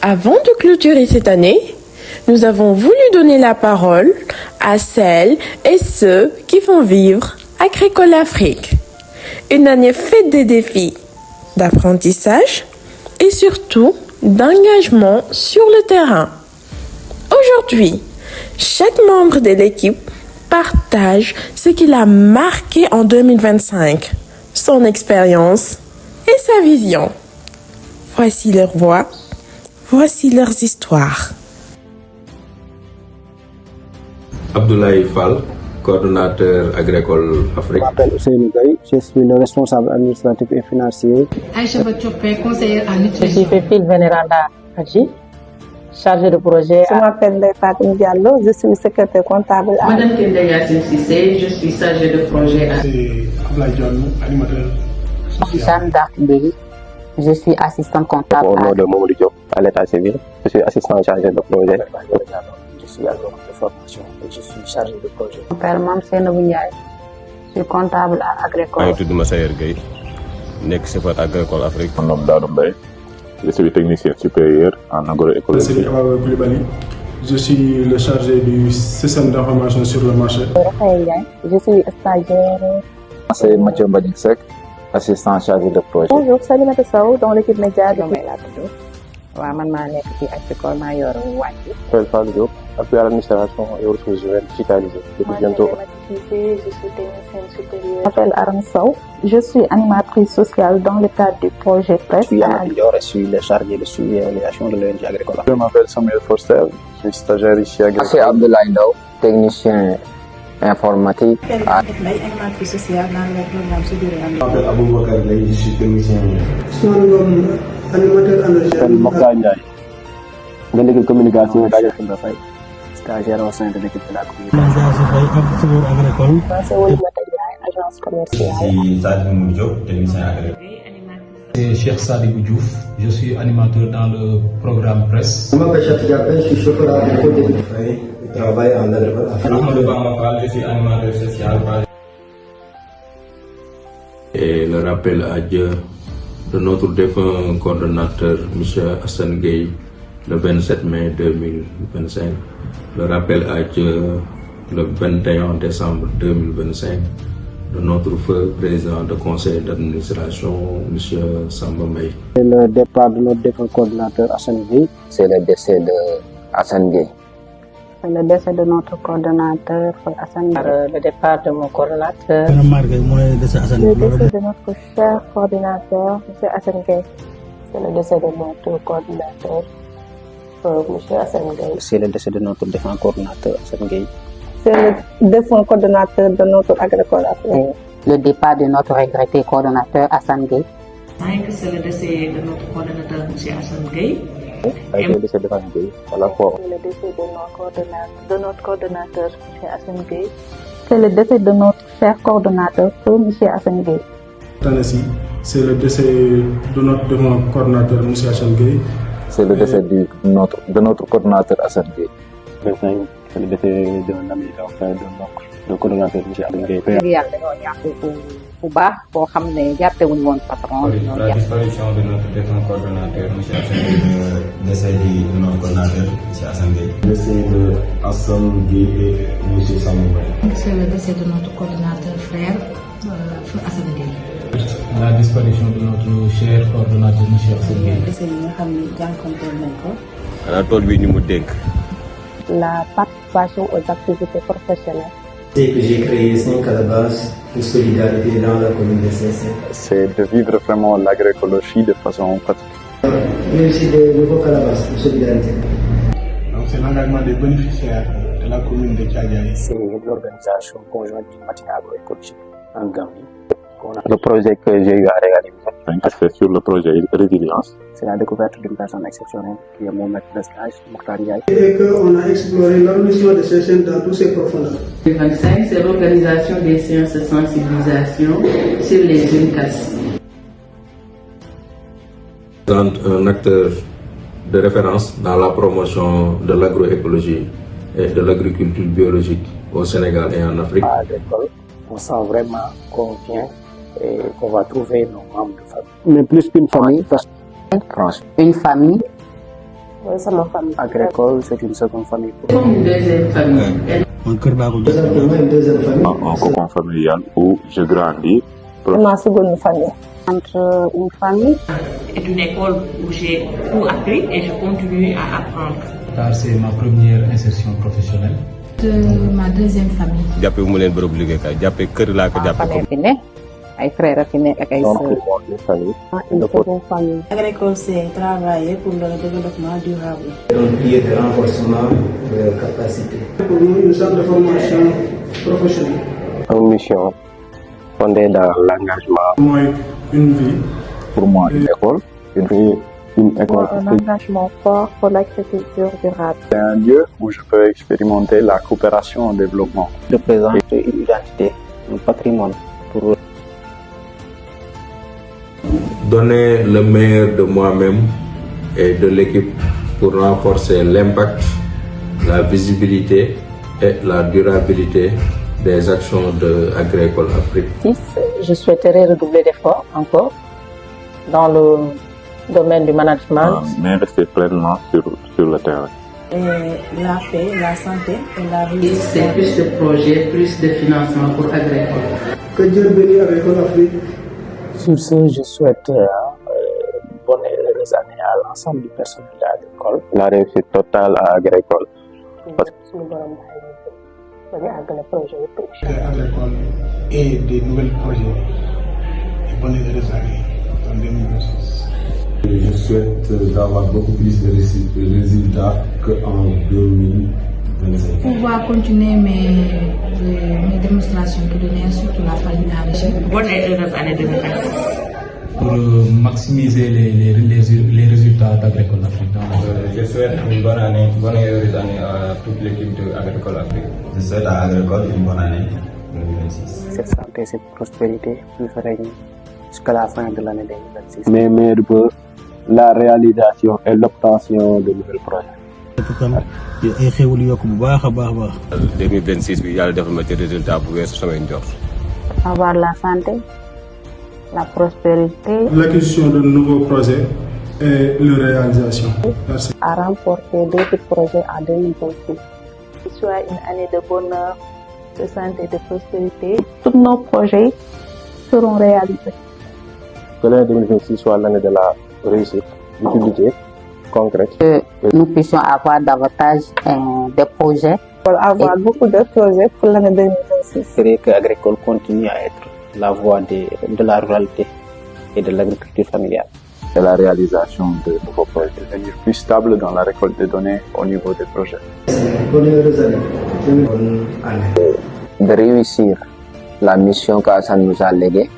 Avant de clôturer cette année, nous avons voulu donner la parole à celles et ceux qui font vivre Agricole Afrique. Une année faite de défis, d'apprentissage et surtout d'engagement sur le terrain. Aujourd'hui, chaque membre de l'équipe partage ce qu'il a marqué en 2025, son expérience et sa vision. Voici leurs voix, voici leurs histoires. Abdoulaye Fall, coordonnateur Agricole Afrique. Je m'appelle Ousseynou Gaye, je suis le responsable administratif et financier. Aïcha Batchopé, conseillère en nutrition. Je suis Pépile Vénéranda Hadji, chargée de projet. Je m'appelle Fatou Diallo, je suis secrétaire comptable. Madame Kende Yassine Cissé, je suis chargée de projet. C'est Ablaye Diallo, animateur. Jeanne Dartbéry, je suis assistante comptable. Au nom de Mamadou Diop, à l'état civil, je suis assistant chargé de projet. Je suis agent de formation et je suis chargé de projet. Je m'appelle Mame Seynabou Ndiaye, je suis comptable à Agricole. Je suis Massayer Gueye, chauffeur Agricole Afrique. Mon nom est Daouda Mbaye, je suis technicien supérieur en agroécologie. C'est Awa Koulibaly, je suis le chargé du système d'information sur le marché. Raphaël Ndiaye, je suis stagiaire. C'est Mathieu Mbadinsek, assistant chargé de projet. Bonjour, Salimata Sow, dans l'équipe média de Mela. waaw man maa nekk ci Agricole maa yor wàcc. Raphaël Fall Diop, appui à l'administration et aux ressources humaines digitalisées. Depuis bientôt. Je suis technicienne supérieure. Je m'appelle Aram Sow, je suis animatrice sociale dans le cadre du projet PRESS. Je suis Yann Dior et je suis le chargé de suivi et évaluation de l'ONG Agricole. Je m'appelle Samuel Forster, je suis stagiaire ici à Agricole. C'est Abdoulaye Ndaw, technicien informatique. Je suis animatrice sociale dans le programme Soudure. Je m'appelle Aboubacar Lay, je suis technicien. Animateur Je suis Mokhtar Ndiaye, de l'équipe communication d'Agricole Faye, stagiaire au sein de l'équipe de la communication. C'est Oulimata Ndiaye, agence commerciale. Je suis Sadibou Diop, technicien agricole. C'est Cheikh Sadibou Diouf, je suis animateur dans le programme PRESS. Je m'appelle Cheikh Diagne, je suis chauffeur agricole de Faye, je travaille en Agricole Afrique. Ahmadou Bamba Fall, je suis animateur social. Et le rappel à Dieu de notre défunt coordonnateur, M. Hassan Gueye, le 27 mai 2025. Le rappel à Dieu le 21 décembre 2025 de notre feu président du conseil d'administration, M. Samba Mbaye. C'est le départ de notre défunt coordonnateur Hassan Gueye. C'est le décès de Hassan Gueye. C'est le décès de notre coordonnateur Hassan Gueye. Le départ de mon coordonnateur. Le décès de notre cher coordinateur, M. Hassan Gueye. C'est le décès de notre coordinateur, M. Hassan Gueye. C'est le décès de notre défunt coordonnateur Hassan Gueye. C'est le défunt coordonnateur de notre Agricole Afrique. Le départ de notre regretté coordonnateur Hassan Gueye. C'est le décès de notre coordonnateur, M. Hassan Gueye. C'est le décès de Hassan Gueye. Voilà quoi. C'est le décès de notre coordonnateur, M. Hassan Gueye. C'est le décès de notre cher coordonnateur, M. Hassan Gueye. C'est le décès de notre défunt coordonnateur, M. Hassan Gueye. C'est le décès de notre coordonnateur Hassan Gueye. C'est le décès d'un ami, d'un frère, d'un oncle, le coordonnateur M. Hassan Gueye. yàlla dañoo ñàkk bu baax boo xam ne jàppewuñu woon patron. La disparition de notre défunt coordonnateur, M. Hassan Gueye, le décès de notre coordonnateur, M. Hassan Gueye. Le décès de Hassan Gueye et M. Samba Mbaye. C'est le décès de notre coordonnateur frère, Hassan Gueye. La disparition de notre cher coordonnateur, M. Hassan Gueye. décès yi nga xam ni jànkonteel nañ ko. xanaa tool bi ñu mu dénk. La participation aux activités professionnelles. C'est que j'ai créé 5 à la base de solidarité dans la commune de Saint-Cyr. C'est de vivre vraiment l'agroécologie de façon pratique. Mais aussi des nouveaux calabasses de solidarité. Donc c'est l'engagement des bénéficiaires de la commune de Thiadiaye. C'est l'organisation conjointe du matin agroécologique en Gambie. Le projet que j'ai eu à réaliser, C'est sur le projet Résilience. c'est la découverte d'une personne exceptionnelle qui est mon maître de stage, Mokhtar Ndiaye. Et qu'on a exploré l'arrondissement de Seychelles dans toutes ses profondeurs. 2025, c'est l'organisation des séances de sensibilisation sur les jeunes casses. Un acteur de référence dans la promotion de l'agroécologie et de l'agriculture biologique au Sénégal et en Afrique. À Agricole, on sent vraiment qu'on vient et qu'on va trouver nos membres de famille. Mais plus qu'une famille, parce que Une famille Oui, c'est ma famille. Agricole, c'est une seconde famille. Comme une deuxième famille. Une deuxième famille. Un cocon familial où je grandis. C'est ma seconde famille. Entre une famille C'est une école où j'ai tout appris et je continue à apprendre. Car c'est ma première insertion professionnelle. De ma deuxième famille. jàppee wu ma leen bërëb liggéeykaay jàppee kër laa ko jàppee comme. fi ne ay frères fi ne ak ay Donc, sœurs. pour moi, une famille. Une seconde famille. Agricole, c'est travailler pour le développement durable. Un pied de renforcement de capacité. Pour nous, une centre de formation professionnelle. Une mission fondée dans l'engagement. Moi, une vie. Pour moi, une école. Une école. Un engagement fort pour l'agriculture durable. C'est un lieu où je peux expérimenter la coopération au développement. Je présente une identité, un patrimoine pour Donner le meilleur de moi-même et de l'équipe pour renforcer l'impact, la visibilité et la durabilité des actions de Agricole Afrique. Je souhaiterais redoubler d'efforts encore dans le domaine du management. Mais rester pleinement sur le terrain. Et la paix, la santé et la vie. C'est plus de projets, plus de financement pour Agricole. Que Dieu bénisse Agricole Afrique. Sur ce, je souhaite bonne et heureuse année à l'ensemble du personnel agricole. La réussite totale à Agricole. Agricole et des nouveaux projets. Et bonne et heureuse année en 2026. Je souhaite d'avoir beaucoup plus de résultats qu'en 2025. Pouvoir continuer mes démonstrations culinaires, surtout la farine enrichie. Bonne et heureuse année 2026. Pour maximiser les résultats d'Agricole Afrique. Je souhaite une bonne et heureuse année à toute l'équipe de Agricole Afrique. Je souhaite à Agricole une bonne année 2026. Cette santé, cette prospérité nous fera jusqu'à la fin de l'année 2026. Mes meilleurs vœux, la réalisation et l'obtention de nouveaux projets. 2026 bi yàlla defal ma ci résultat bu weesu samay njort. Avoir la santé, la prospérité. L'acquisition de nouveaux projets et leur réalisation. Merci. À remporter d'autres projets en 2026. Que ce soit une année de bonheur, de santé et de prospérité. Tous nos projets seront réalisés. Que l'année 2026 soit l'année de la réussite, d'utilité concrète. Que nous puissions avoir davantage de projets. Pour avoir beaucoup de projets pour l'année 2026. C'est que Agricole continue à être la voie de la ruralité et de l'agriculture familiale. Et la réalisation de nouveaux projets. Devenir plus stable dans la récolte de données au niveau des projets. Bonne et heureuse année. Bonne année. De réussir la mission qu'Assane nous a léguée